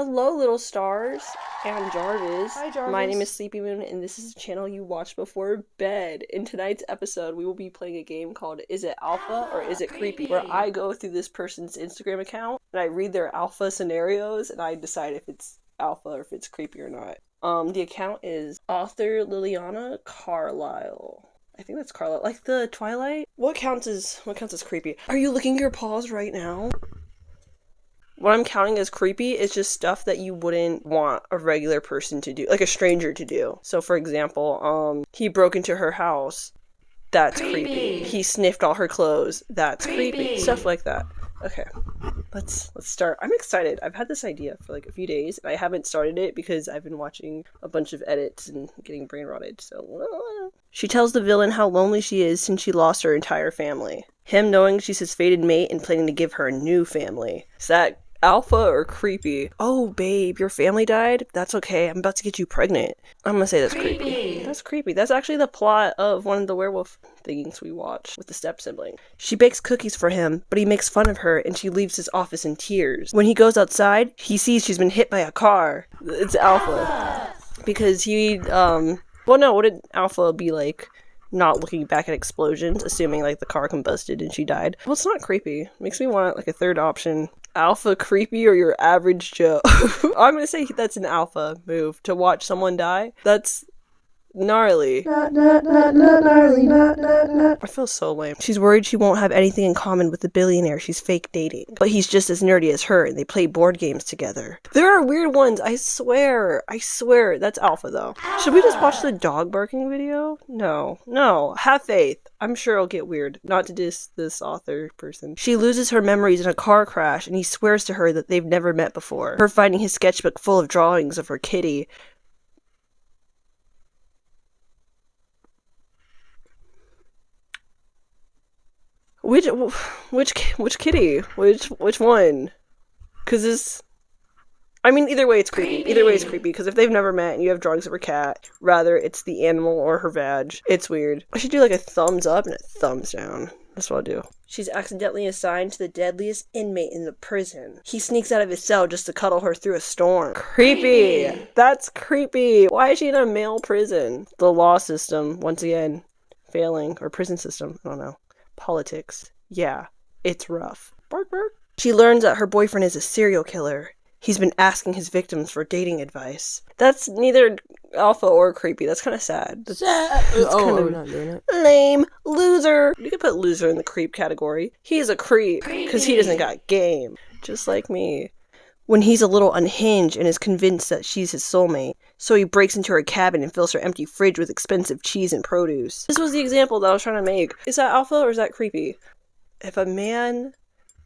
Hello, little stars and Jarvis. Hi, Jarvis. My name is Sleepy Moon, and this is a channel you watch before bed. In tonight's episode, we will be playing a game called Is It Alpha or Is It Creepy? Where I go through this person's Instagram account, and I read their alpha scenarios, and I decide if it's alpha or if it's creepy or not. The account is author Liliana Carlisle. I think that's Carlisle. Like the Twilight? What counts as creepy? Are you licking your paws right now? What I'm counting as creepy is just stuff that you wouldn't want a regular person to do, like a stranger to do. So for example, he broke into her house. That's creepy. He sniffed all her clothes. That's creepy. Stuff like that. Okay. Let's start. I'm excited. I've had this idea for like a few days, and I haven't started it because I've been watching a bunch of edits and getting brain rotted. So she tells the villain how lonely she is since she lost her entire family. Him knowing she's his fated mate and planning to give her a new family. Is that alpha or creepy? Oh, babe, your family died? That's okay. I'm about to get you pregnant. I'm gonna say that's creepy. That's creepy. That's actually the plot of one of the werewolf things we watched with the step-sibling. She bakes cookies for him, but he makes fun of her and she leaves his office in tears. When he goes outside, he sees she's been hit by a car. It's alpha. Because he, wouldn't alpha be like not looking back at explosions, assuming like the car combusted and she died? Well, it's not creepy. It makes me want like a third option. Alpha creepy or your average Joe? I'm gonna say that's an alpha move, to watch someone die. That's gnarly. Gnarly. I feel so lame. She's worried she won't have anything in common with the billionaire she's fake dating. But he's just as nerdy as her, and they play board games together. There are weird ones, I swear. That's alpha, though. Should we just watch the dog barking video? No. Have faith. I'm sure it'll get weird. Not to diss this author person. She loses her memories in a car crash, and he swears to her that they've never met before. Her finding his sketchbook full of drawings of her kitty. Which kitty? Which one? Cause either way it's creepy. Either way it's creepy, because if they've never met and you have drawings of her cat, rather it's the animal or her vag. It's weird. I should do like a thumbs up and a thumbs down. That's what I'll do. She's accidentally assigned to the deadliest inmate in the prison. He sneaks out of his cell just to cuddle her through a storm. Creepy! That's creepy! Why is she in a male prison? The law system, once again, failing. Or prison system, I don't know. Politics. Yeah, it's rough. Bark, bark. She learns that her boyfriend is a serial killer. He's been asking his victims for dating advice. That's neither alpha or creepy. That's kind of sad. That's we're not doing it. Lame. Loser. You could put loser in the creep category. He's a creep because he doesn't got game. Just like me. When he's a little unhinged and is convinced that she's his soulmate, so he breaks into her cabin and fills her empty fridge with expensive cheese and produce. This was the example that I was trying to make. Is that alpha or is that creepy? If a man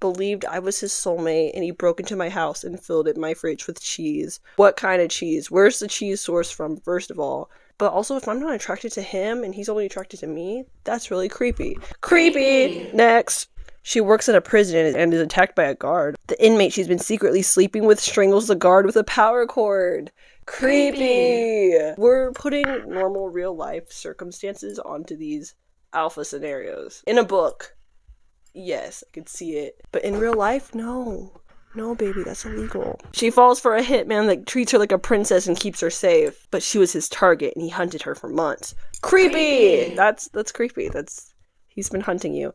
believed I was his soulmate and he broke into my house and filled my fridge with cheese, what kind of cheese? Where's the cheese source from, first of all? But also, if I'm not attracted to him and he's only attracted to me, that's really creepy. Creepy! Next. She works at a prison and is attacked by a guard. The inmate she's been secretly sleeping with strangles the guard with a power cord. Creepy! We're putting normal real life circumstances onto these alpha scenarios. In a book, yes, I could see it. But in real life, no. No, baby, that's illegal. She falls for a hitman that treats her like a princess and keeps her safe. But she was his target and he hunted her for months. Creepy! That's creepy. He's been hunting you.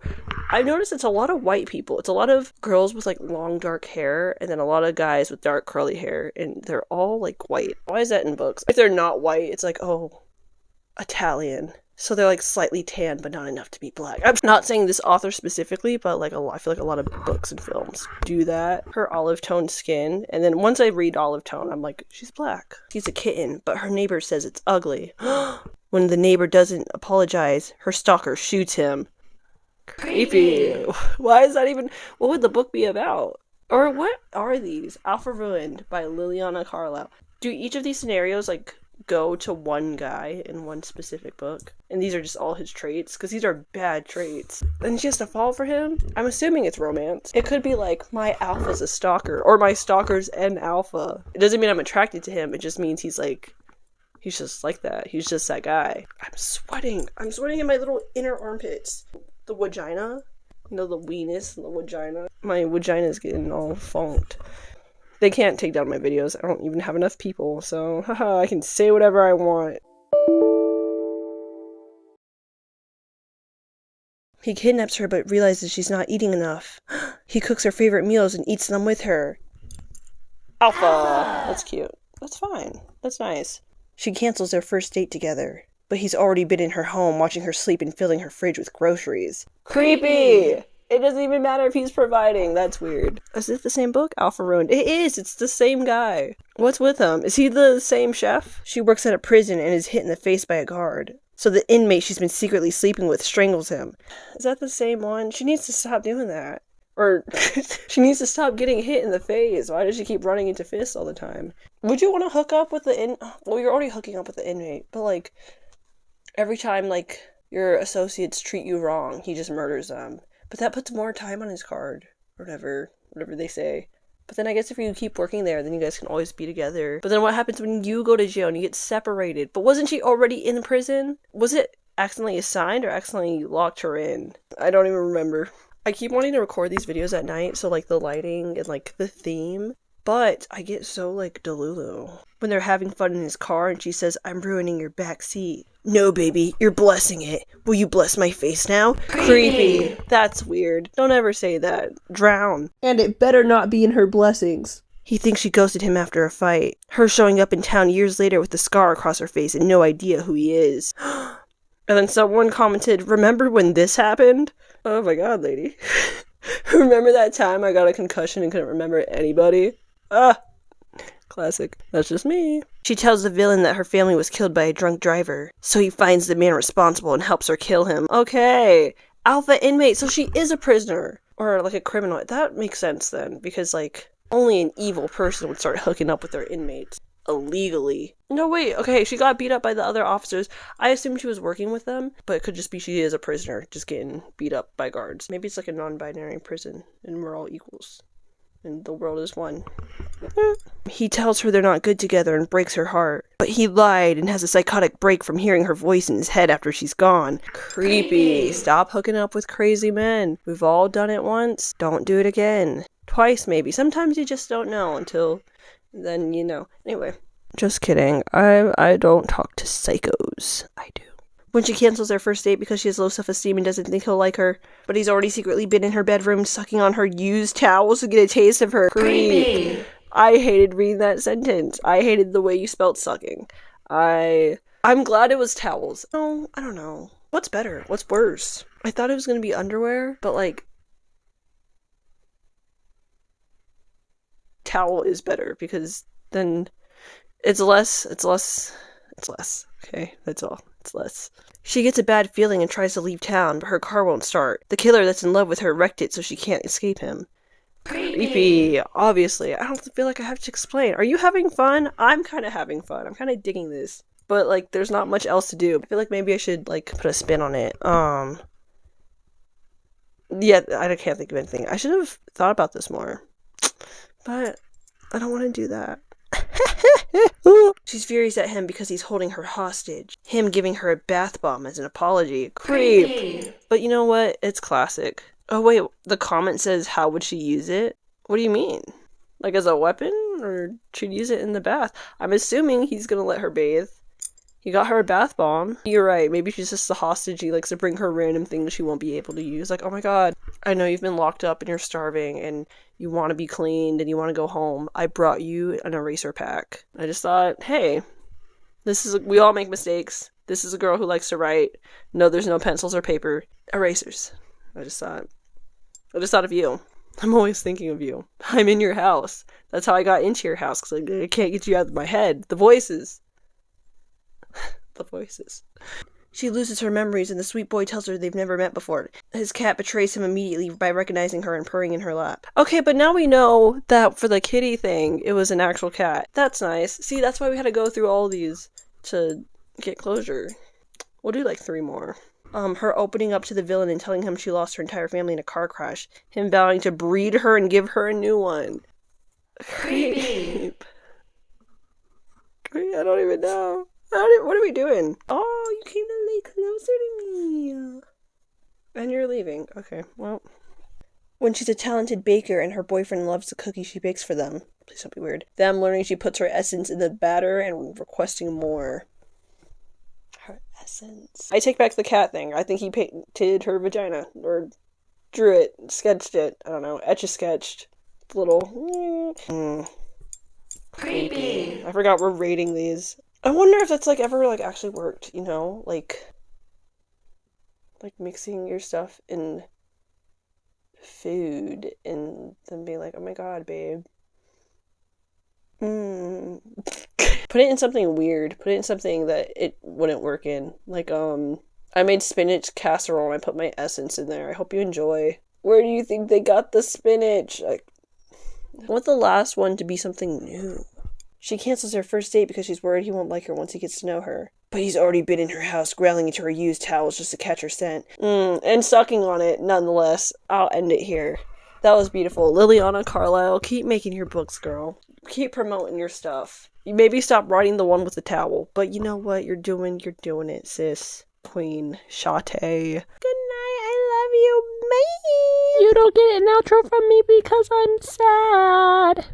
I've noticed it's a lot of white people. It's a lot of girls with like long dark hair and then a lot of guys with dark curly hair, and they're all like white. Why is that in books? If they're not white, it's like, oh, Italian. So they're like slightly tan but not enough to be black. I'm not saying this author specifically, but like I feel like a lot of books and films do that. Her olive tone skin, and then once I read olive tone, I'm like, she's black. She's a kitten, but her neighbor says it's ugly. When the neighbor doesn't apologize, her stalker shoots him. Creepy. Why is that even... What would the book be about? Or what are these? Alpha Ruined by Liliana Carlisle. Do each of these scenarios, like, go to one guy in one specific book? And these are just all his traits? Because these are bad traits. And she has to fall for him? I'm assuming it's romance. It could be like, my alpha's a stalker. Or my stalker's an alpha. It doesn't mean I'm attracted to him. It just means he's like... He's just like that. He's just that guy. I'm sweating. I'm sweating in my little inner armpits. The vagina. You know, the weenus and the vagina. My vagina is getting all funked. They can't take down my videos. I don't even have enough people, so haha, I can say whatever I want. He kidnaps her but realizes she's not eating enough. He cooks her favorite meals and eats them with her. Alpha! That's cute. That's fine. That's nice. She cancels their first date together, but he's already been in her home watching her sleep and filling her fridge with groceries. Creepy! It doesn't even matter if he's providing. That's weird. Is it the same book? Alpha Ruined. It is! It's the same guy. What's with him? Is he the same chef? She works at a prison and is hit in the face by a guard. So the inmate she's been secretly sleeping with strangles him. Is that the same one? She needs to stop doing that. Or, she needs to stop getting hit in the face. Why does she keep running into fists all the time? Would you want to hook up with the well, you're already hooking up with the inmate. But, like, every time, like, your associates treat you wrong, he just murders them. But that puts more time on his card. Or whatever they say. But then I guess if you keep working there, then you guys can always be together. But then what happens when you go to jail and you get separated? But wasn't she already in prison? Was it accidentally assigned or accidentally locked her in? I don't even remember. I keep wanting to record these videos at night, so like the lighting and like the theme. But I get so like delulu. When they're having fun in his car and she says, "I'm ruining your back seat." "No, baby, you're blessing it. Will you bless my face now?" Creepy. That's weird. Don't ever say that. Drown. And it better not be in her blessings. He thinks she ghosted him after a fight. Her showing up in town years later with the scar across her face and no idea who he is. And then someone commented, "Remember when this happened?" Oh my god, lady. Remember that time I got a concussion and couldn't remember anybody? Classic. That's just me. She tells the villain that her family was killed by a drunk driver, so he finds the man responsible and helps her kill him. Okay. Alpha inmate, so she is a prisoner. Or like a criminal. That makes sense then, because like, only an evil person would start hooking up with their inmates. Illegally. No, wait, okay, she got beat up by the other officers. I assumed she was working with them, but it could just be she is a prisoner, just getting beat up by guards. Maybe it's like a non-binary prison, and we're all equals. And the world is one. He tells her they're not good together and breaks her heart. But he lied and has a psychotic break from hearing her voice in his head after she's gone. Creepy. Stop hooking up with crazy men. We've all done it once. Don't do it again. Twice, maybe. Sometimes you just don't know until then you know. Anyway. Just kidding. I don't talk to psychos. I do. When she cancels their first date because she has low self-esteem and doesn't think he'll like her, but he's already secretly been in her bedroom sucking on her used towels to get a taste of her creep. I hated reading that sentence. I hated the way you spelled sucking. I'm glad it was towels. No, I don't know. What's better? What's worse? I thought it was going to be underwear, but like, towel is better because then it's less. Okay, that's all. It's less. She gets a bad feeling and tries to leave town, but her car won't start. The killer that's in love with her wrecked it so she can't escape him. Creepy. Obviously. I don't feel like I have to explain. Are you having fun? I'm kind of having fun. I'm kind of digging this. But, like, there's not much else to do. I feel like maybe I should, like, put a spin on it. Yeah, I can't think of anything. I should have thought about this more. But I don't want to do that. She's furious at him because he's holding her hostage. Him giving her a bath bomb as an apology. Creep. But you know what? It's classic. Oh wait, the comment says, how would she use it? What do you mean? Like as a weapon? Or she'd use it in the bath? I'm assuming he's gonna let her bathe. He got her a bath bomb. You're right, maybe she's just a hostage. He likes to bring her random things she won't be able to use. Like, oh my god, I know you've been locked up and you're starving and you want to be cleaned and you want to go home. I brought you an eraser pack. I just thought, hey, we all make mistakes. This is a girl who likes to write. No, there's no pencils or paper. Erasers. I just thought of you. I'm always thinking of you. I'm in your house. That's how I got into your house, because I can't get you out of my head. The voices. The voices. She loses her memories and the sweet boy tells her they've never met before. His cat betrays him immediately by recognizing her and purring in her lap. Okay, but now we know that for the kitty thing, it was an actual cat. That's nice. See, that's why we had to go through all these to get closure. We'll do like 3 more. Her opening up to the villain and telling him she lost her entire family in a car crash. Him vowing to breed her and give her a new one. Creep. I don't even know. What are we doing? Oh, you came to lay closer to me. And you're leaving. Okay, well. When she's a talented baker and her boyfriend loves the cookies she bakes for them. Please don't be weird. Them learning she puts her essence in the batter and requesting more. Her essence. I take back the cat thing. I think he painted her vagina. Or drew it. Sketched it. I don't know. Etch-a-sketched. Little... Creepy. I forgot we're rating these. I wonder if that's, like, ever, like, actually worked, you know? Like mixing your stuff in food and then being like, oh my god, babe. Put it in something weird. Put it in something that it wouldn't work in. Like, I made spinach casserole and I put my essence in there. I hope you enjoy. Where do you think they got the spinach? I want the last one to be something new. She cancels her first date because she's worried he won't like her once he gets to know her. But he's already been in her house growling into her used towels just to catch her scent. And sucking on it, nonetheless. I'll end it here. That was beautiful. Liliana Carlisle, keep making your books, girl. Keep promoting your stuff. You maybe stop writing the one with the towel. But you know what you're doing it, sis. Queen Shate. Good night, I love you. Bye. You don't get an outro from me because I'm sad.